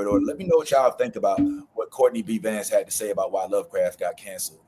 Blerd Order. Let me know what y'all think about what Courtney B. Vance had to say about why Lovecraft got canceled.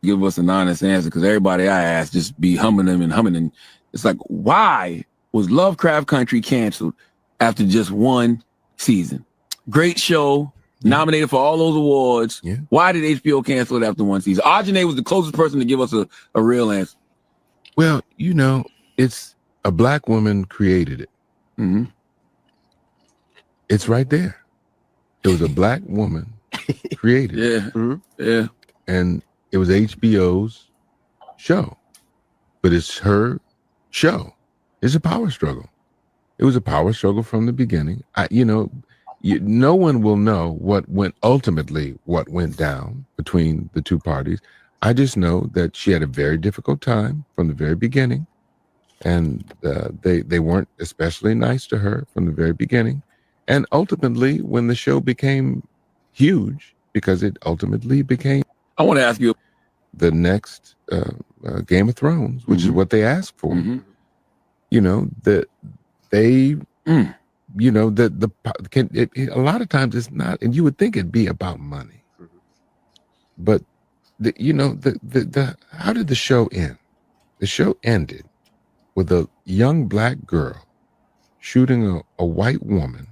Give us an honest answer, because everybody I ask just be humming them and humming. And it's like, why was Lovecraft Country canceled after just one season? Great show, nominated for all those awards. Yeah. Why did HBO cancel it after one season? Ajane was the closest person to give us a real answer. Well, you know, it's a black woman created it. Mm-hmm. It's right there. It was a black woman created it. Yeah. Mm-hmm. Yeah. And it was HBO's show, but it's her show. It's a power struggle. It was a power struggle from the beginning. No one will know what went down between the two parties. I just know that she had a very difficult time from the very beginning, and they weren't especially nice to her from the very beginning. And ultimately, when the show became huge, because it ultimately became, I want to ask you, the next Game of Thrones, which is what they asked for. Mm-hmm. You know, that they, you know, a lot of times it's not, and you would think it'd be about money, but how did the show end? The show ended with a young black girl shooting a white woman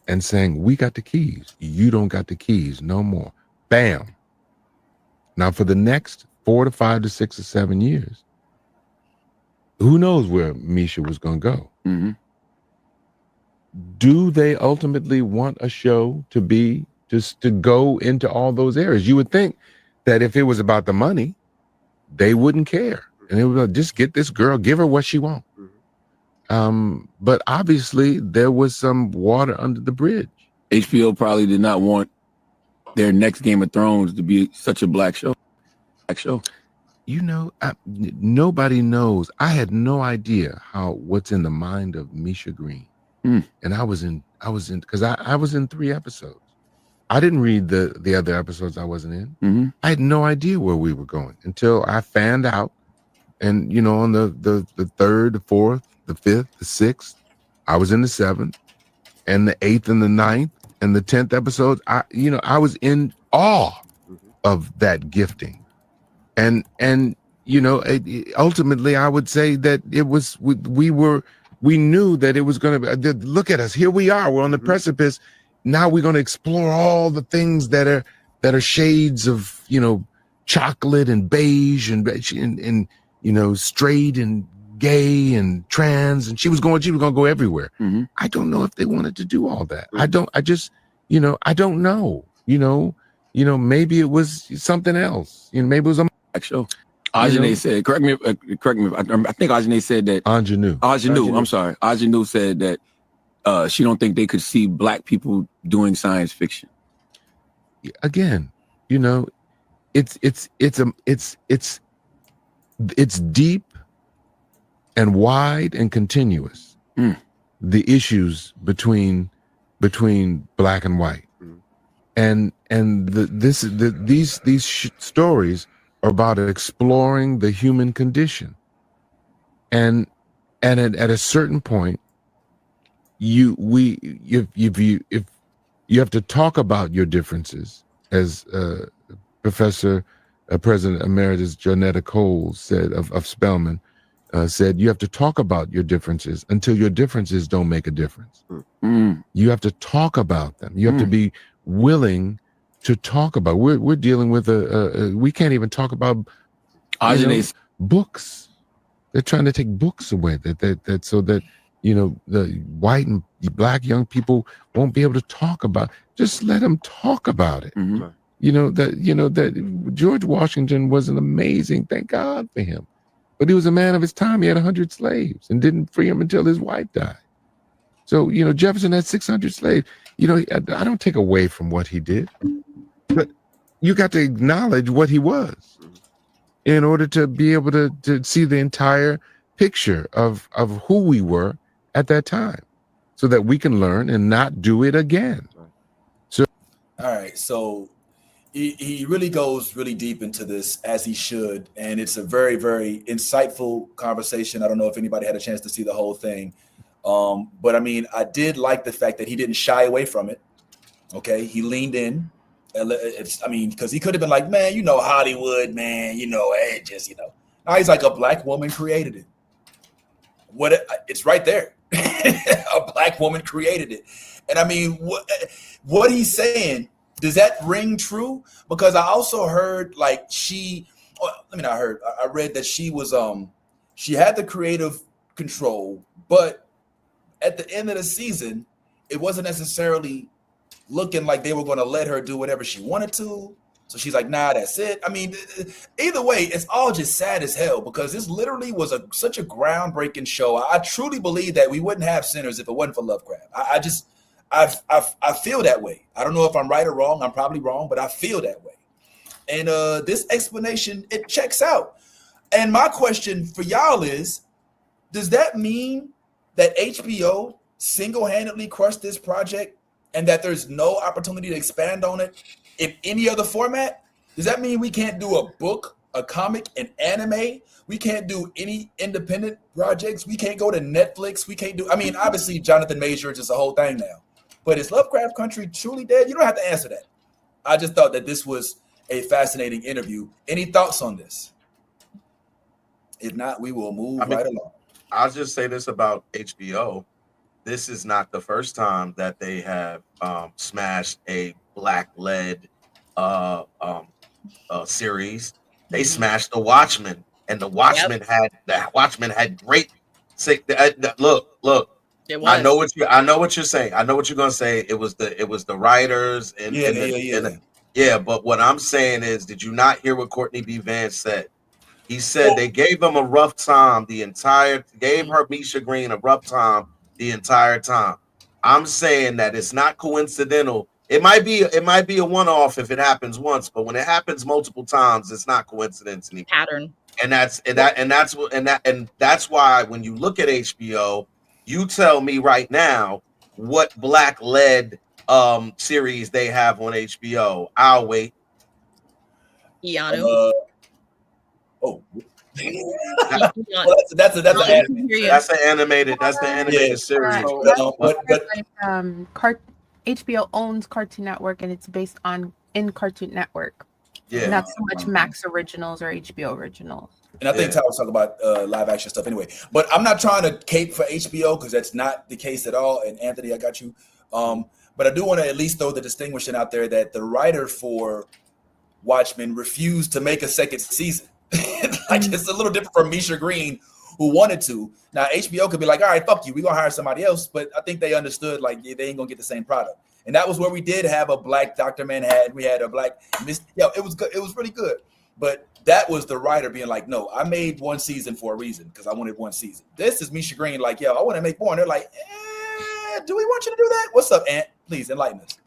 and saying, "We got the keys. You don't got the keys no more." Bam. Now, for the next 4 to 5 to 6 or 7 years, who knows where Misha was going to go? Mm-hmm. Do they ultimately want a show to be just to go into all those areas? You would think that if it was about the money, they wouldn't care. And they would like, just get this girl, give her what she wants. But obviously, there was some water under the bridge. HBO probably did not want their next Game of Thrones to be such a black show. You know, nobody knows. I had no idea what's in the mind of Misha Green. And I was in because I was in 3 episodes. I didn't read the other episodes I wasn't in. Mm-hmm. I had no idea where we were going until I found out. And you know, on the 3rd, the 4th, the 5th, the 6th, I was in the 7th, and the 8th and the 9th and the 10th episodes. I was in awe of that gifting. And you know, ultimately, I would say that it was we knew that it was going to be. Look at us, here we are. We're on the precipice. Now we're going to explore all the things that are shades of, you know, chocolate and beige and you know, straight and gay and trans. And she was going to go everywhere. Mm-hmm. I don't know if they wanted to do all that. I don't know. You know, maybe it was something else. You know, maybe it was a show. Ajane said, correct me if I think Ajane said that. Ingenue. I'm sorry. Ingenue said that she don't think they could see black people doing science fiction. Again, you know, it's deep and wide and continuous. The issues between black and white, and these stories are about exploring the human condition, and at a certain point, if you have to talk about your differences, as President Emeritus Jonetta Cole said of Spelman, said, you have to talk about your differences until your differences don't make a difference. You have to talk about them. You have to be willing to talk about. We're dealing with we can't even talk about books. They're trying to take books away that so that, you know, the white and black young people won't be able to talk about. Just let them talk about it. Mm-hmm. You know that George Washington was an amazing. Thank God for him, but he was a man of his time. He had 100 slaves and didn't free him until his wife died. So, you know, Jefferson had 600 slaves. You know, I don't take away from what he did, but you got to acknowledge what he was in order to be able to see the entire picture of who we were at that time, so that we can learn and not do it again. So, all right, so he really goes really deep into this, as he should, and it's a very, very insightful conversation. I don't know if anybody had a chance to see the whole thing. But I mean, I did like the fact that he didn't shy away from it. Okay, he leaned in. I mean, because he could have been like, man, Hollywood, man, just, Now he's like, a black woman created it. It's right there. A black woman created it. And I mean, what he's saying, does that ring true? Because I also heard like I read that she was she had the creative control, but at the end of the season, it wasn't necessarily looking like they were going to let her do whatever she wanted to. So she's like, nah, that's it. I mean, either way, it's all just sad as hell because this literally was such a groundbreaking show. I truly believe that we wouldn't have Sinners if it wasn't for Lovecraft. I feel that way. I don't know if I'm right or wrong. I'm probably wrong, but I feel that way. And this explanation, it checks out. And my question for y'all is, does that mean that HBO single-handedly crushed this project and that there's no opportunity to expand on it in any other format? Does that mean we can't do a book, a comic, an anime? We can't do any independent projects? We can't go to Netflix? Obviously, Jonathan Majors is a whole thing now. But is Lovecraft Country truly dead? You don't have to answer that. I just thought that this was a fascinating interview. Any thoughts on this? If not, we will move right along. I'll just say this about HBO. This is not the first time that they have smashed a black-led series. They smashed The Watchmen, and The Watchmen had great. Look. I know what you're saying. I know what you're gonna say. It was the writers and but what I'm saying is, did you not hear what Courtney B. Vance said? He said they gave him a rough time gave her Misha Green a rough time the entire time. I'm saying that it's not coincidental. It might be a one-off if it happens once, but when it happens multiple times, it's not coincidence anymore. Pattern. And that's why when you look at HBO, you tell me right now what black-led series they have on HBO. I'll wait. Keanu. That's the animated series. HBO owns Cartoon Network, and it's based in Cartoon Network. Yeah, not so much Max Originals or HBO Originals. And I think Ty was talking about live action stuff anyway. But I'm not trying to cape for HBO because that's not the case at all. And Anthony, I got you. But I do want to at least throw the distinction out there that the writer for Watchmen refused to make a second season. Like, it's a little different from Misha Green, who wanted to. Now, HBO could be like, all right, fuck you. We're going to hire somebody else. But I think they understood, like, they ain't going to get the same product. And that was where we did have a black Dr. Manhattan. We had a black Miss. It was good. It was really good. But that was the writer being like, no, I made one season for a reason because I wanted one season. This is Misha Green like, I want to make more. And they're like, do we want you to do that? What's up, Ant? Please enlighten us.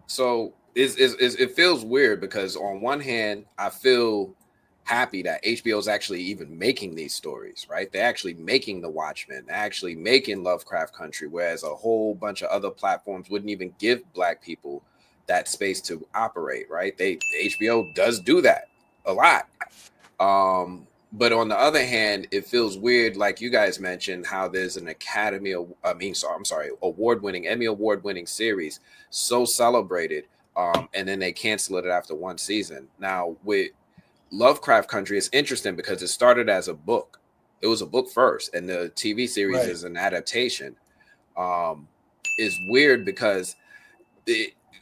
So it feels weird because on one hand, I feel happy that HBO is actually even making these stories, right? They're actually making The Watchmen, actually making Lovecraft Country, whereas a whole bunch of other platforms wouldn't even give Black people that space to operate, right? HBO does do that a lot. But on the other hand, it feels weird, like you guys mentioned, how there's an award-winning, Emmy award-winning series so celebrated, and then they cancel it after one season. Now, with Lovecraft Country, it's interesting because it started as a book. It was a book first, and the TV series is an adaptation. It's weird because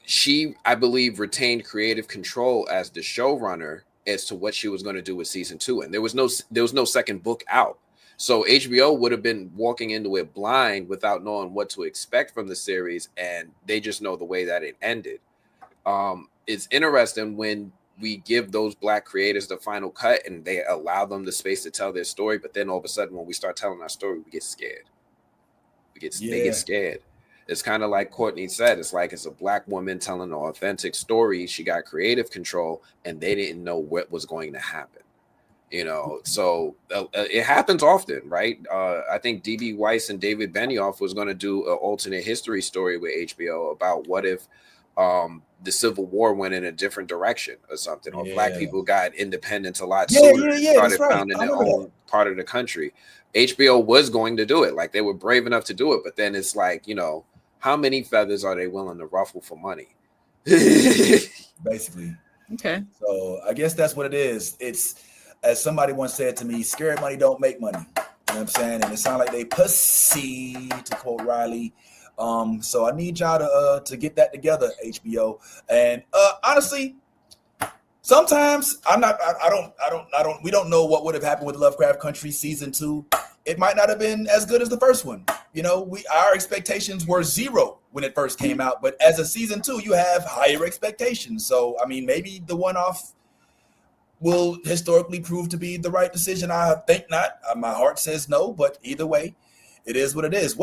she, I believe, retained creative control as the showrunner as to what she was going to do with season 2, and there was no second book out. So HBO would have been walking into it blind without knowing what to expect from the series, and they just know the way that it ended. It's interesting when we give those Black creators the final cut and they allow them the space to tell their story, but then all of a sudden when we start telling our story, we get scared. They get scared. It's kind of like Courtney said, it's like it's a Black woman telling an authentic story. She got creative control and they didn't know what was going to happen. So it happens often, right? I think D.B. Weiss and David Benioff was going to do an alternate history story with HBO about what if the Civil War went in a different direction or something, or Black Yeah. people got independence a lot Yeah, sooner yeah, and yeah, started that's right. founding I their remember own part of the country. HBO was going to do it. Like, they were brave enough to do it, but then it's like, you know, how many feathers are they willing to ruffle for money? Basically. Okay. So I guess that's what it is. It's, as somebody once said to me, scared money don't make money. You know what I'm saying? And it sounds like they pussy, to quote Riley. So I need y'all to get that together, HBO. And honestly, sometimes we don't know what would have happened with Lovecraft Country season 2. It might not have been as good as the first one. You know, our expectations were 0 when it first came out, but as a season 2, you have higher expectations. So I mean, maybe the one-off will historically prove to be the right decision. I think not. My heart says no, but either way, it is what it is.